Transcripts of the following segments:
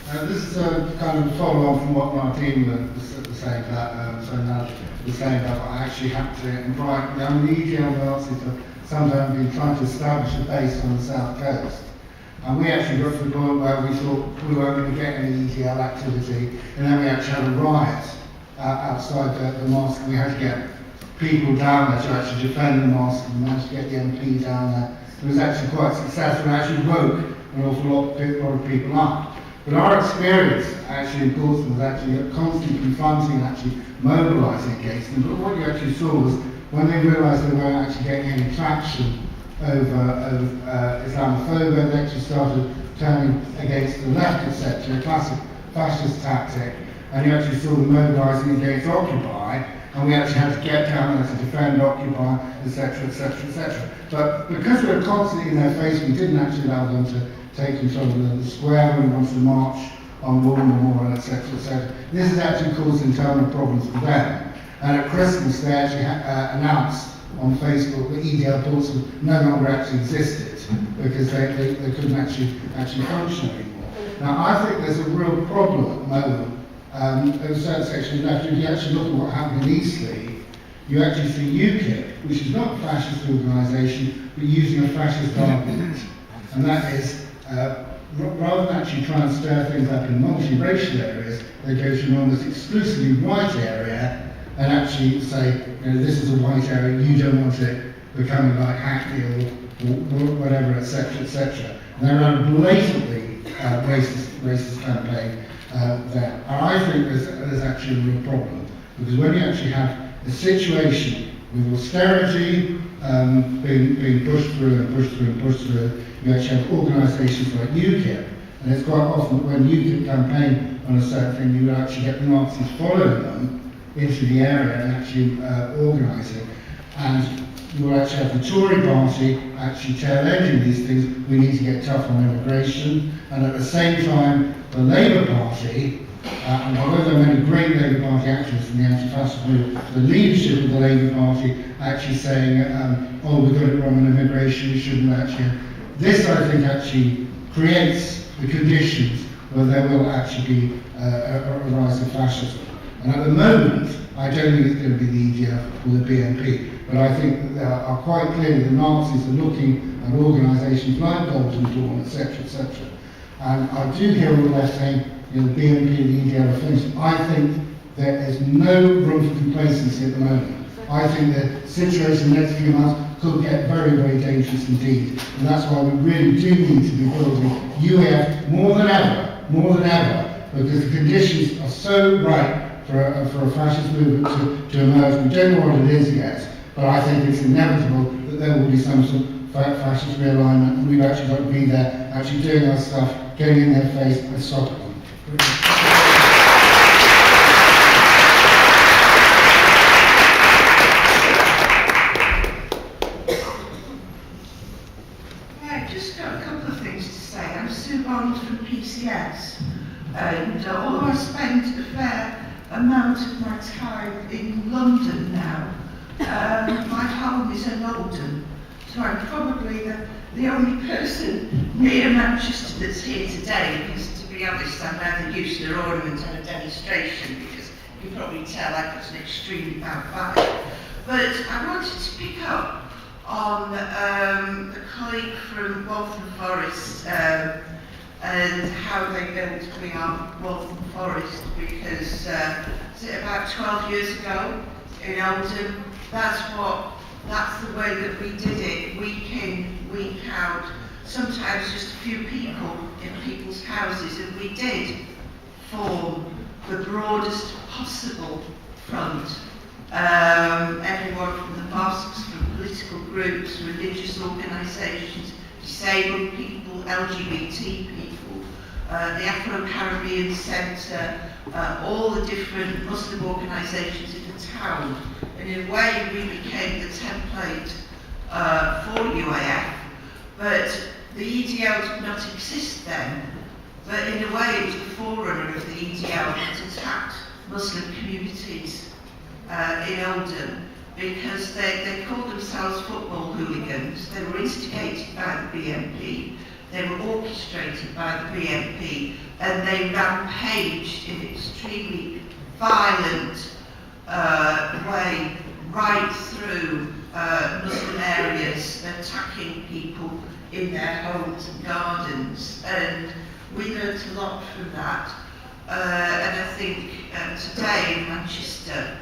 This is a kind of follow on from what Martin was saying about I actually have to invite the EGL Nazis have sometimes been trying to establish a base on the south coast. And we actually got to the point where we thought we weren't going to get any EGL activity, and then we actually had a riot outside the mosque, and we had to get people down there to actually defend the mosque, and managed to get the MP down there. It was actually quite successful and actually woke an awful lot of people up. But our experience actually in Portsmouth was actually constantly confronting, actually mobilising against them. But what you actually saw was when they realised they weren't actually getting any traction over Islamophobia, they actually started turning against the left, etc., a classic fascist tactic, and you actually saw them mobilising against Occupy, and we actually had to get down there to defend Occupy, etc., etc., etc. But because we were constantly in their face, we didn't actually allow them to take control of the square when we wanted to march on War Memorial, etc., etc. This has actually caused internal problems for them. And at Christmas, they actually announced on Facebook that EDL Portsmouth no longer actually existed because they couldn't actually function anymore. Now, I think there's a real problem at the moment. There's a certain section left. If you actually look at what happened in Eastleigh, you actually see UKIP, which is not a fascist organisation, but using a fascist argument. And that is, rather than actually try and stir things up in multiracial areas, they go to an almost exclusively white area and actually say, this is a white area, you don't want it becoming like Hackney or whatever, etc., etc. And they're on a blatantly racist campaign there. And I think there's actually a real problem, because when you actually have a situation with austerity being pushed through and pushed through and pushed through, you actually have organisations like UKIP, and it's quite often when UKIP campaign on a certain thing, you would actually get the Nazis following them into the area and actually organising. And you will actually have the Tory party actually tail-ending these things. We need to get tough on immigration. And at the same time, the Labour Party, and although there are many great Labour Party activists in the anti-fascist movement, the leadership of the Labour Party actually saying, oh, we got it wrong on immigration, we shouldn't actually. This, I think, actually creates the conditions where there will actually be a rise of fascism. And at the moment, I don't think it's going to be the EGF or the BNP, but I think that there are quite clearly the Nazis are looking at organisations like Golden Dawn, etc., etc. And I do hear all that saying, the BNP and the EGF are finished. I think there is no room for complacency at the moment. I think the situation in the next few months could get very, very dangerous indeed. And that's why we really do need to be building UAF more than ever, because the conditions are so right for a fascist movement to emerge. We don't know what it is yet, but I think it's inevitable that there will be some sort of fascist realignment, and we've actually got to be there, actually doing our stuff, getting in their face and stopping them. And although I spend a fair amount of my time in London now, my home is in Oldham, so I'm probably the only person near Manchester that's here today, because to be honest, I'm neither used to ornament on a demonstration, because you can probably tell I've got an extremely bad back. But I wanted to pick up on a colleague from Waltham Forest, and how they built Waltham Forest, because about 12 years ago in Oldham, that's the way that we did it, week in, week out, sometimes just a few people in people's houses, and we did form the broadest possible front. Everyone from the mosques, from political groups, religious organisations, disabled people, LGBT people, the Afro-Caribbean Centre, all the different Muslim organisations in the town. And in a way, we became the template for UAF, but the EDL did not exist then. But in a way, it was the forerunner of the EDL that attacked Muslim communities in Oldham, because they called themselves football hooligans. They were instigated by the BNP. They were orchestrated by the BNP, and they rampaged in extremely violent way right through Muslim areas, attacking people in their homes and gardens, and we learnt a lot from that. And I think today in Manchester,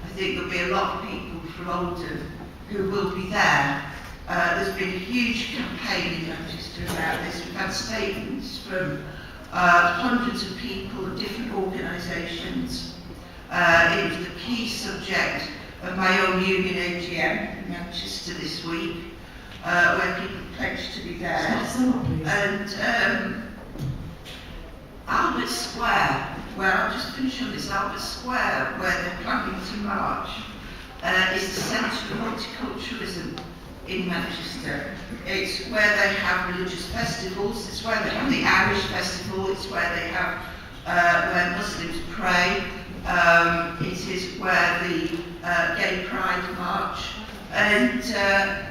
I think there'll be a lot of people from Oldham who will be there. There's been a huge campaign in Manchester about this. We've had statements from hundreds of people of different organisations. It was the key subject of my own union AGM in Manchester this week, where people pledged to be there. And Albert Square, where I'll just finish on this, Albert Square, where they're planning to march, is the centre of multiculturalism in Manchester. It's where they have religious festivals, it's where they have the Irish festival, it's where they have where Muslims pray, it is where the gay pride march, and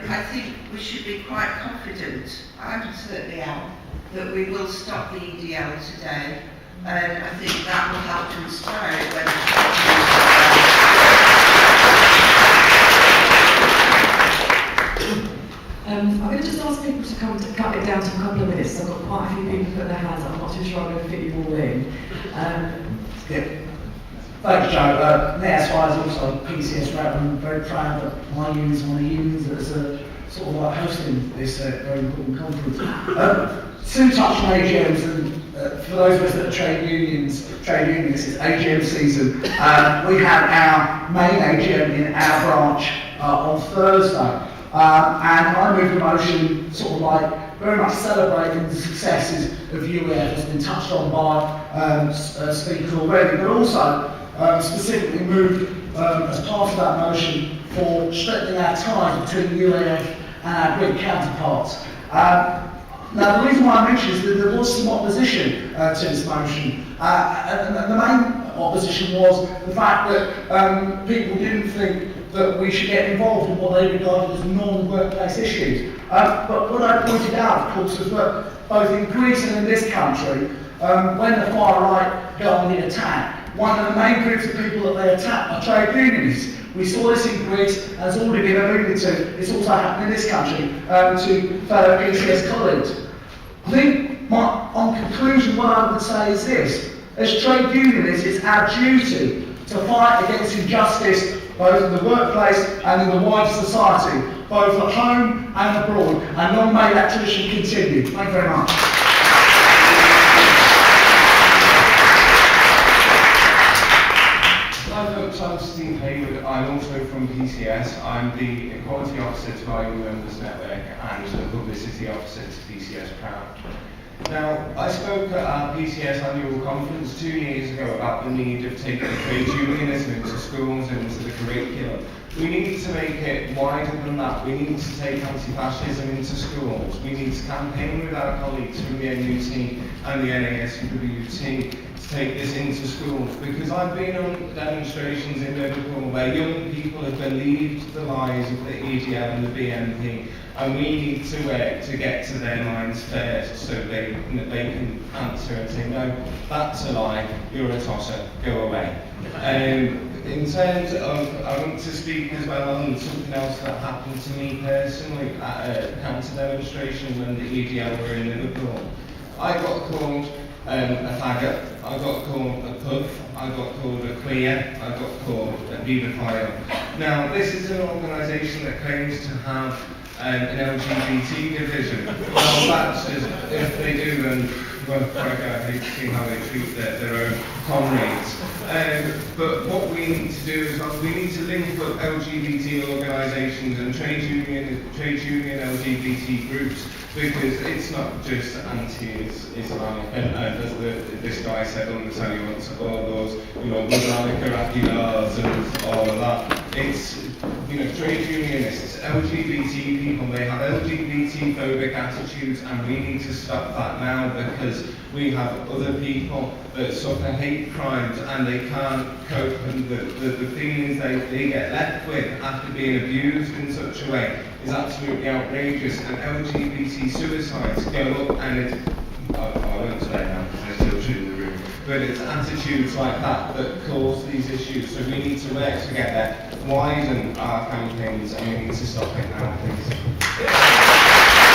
I think we should be quite confident, I certainly am, that we will stop the EDL today, and I think that will help to inspire it I'm going to just ask people to come to cut it down to a couple of minutes. I've got quite a few people put their hands up. I'm not too sure I'm going to fit you all in. Thanks, Joe. As far as also PCS rep, I'm very proud that my union is one of the unions that is sort of like hosting this very important conference. Soon touching AGMs, and for those of us that are trade unionists, it's AGM season. We have our main AGM in our branch on Thursday. And I moved a motion sort of like very much celebrating the successes of UAF, has been touched on by speakers already, but also specifically moved as part of that motion for strengthening our ties between UAF and our Greek counterparts. Now the reason why I mention is that there was some opposition to this motion, and the main opposition was the fact that people didn't think that we should get involved in what they regarded as non-workplace issues. But what I pointed out, of course, was that both in Greece and in this country, when the far right go on the attack, one of the main groups of people that they attack are trade unionists. We saw this in Greece, and it's already been alluded to. It's also happened in this country to fellow PCS colleagues. I think, on conclusion, what I would say is this: as trade unionists, it's our duty to fight against injustice, both in the workplace and in the wider society, both at home and abroad, and long may that tradition continue. Thank you very much. Hi folks, I'm Steve Hayward. I'm also from PCS. I'm the Equality Officer to our EU Members Network and the Publicity Officer to PCS Proud. Now, I spoke at our PCS annual conference 2 years ago about the need of taking trade unionism into schools and into the curriculum. We need to make it wider than that. We need to take anti-fascism into schools. We need to campaign with our colleagues from the NUT and the NASUWT to take this into schools, because I've been on demonstrations in Liverpool where young people have believed the lies of the EDL and the BNP, and we need to work to get to their minds first so they can answer and say, no, that's a lie, you're a tosser, go away. In terms of, I want to speak as well on something else that happened to me personally at a counter demonstration when the EDL were in Liverpool. I got called a faggot, I got called a puff, I got called a queer, I got called a paedophile. Now, this is an organisation that claims to have an LGBT division. Well, that's just, if they do, then, well, frankly, I hate to see how they treat their own comrades. But what we need to do is we need to link up LGBT organisations and trade union LGBT groups, because it's not just anti-Islamic, and as this guy said on the telly once, all those, Islamic Iraqi laws and all of that. It's, trade unionists, LGBT people, they have LGBT phobic attitudes, and we need to stop that now, because we have other people that suffer hate crimes and they can't cope, and the feelings they get left with after being abused in such a way is absolutely outrageous. And LGBT suicides go up, and it's, I won't say now because there's children in the room, but it's attitudes like that that cause these issues. So we need to work together, widen our campaigns, and we need to stop it now, please.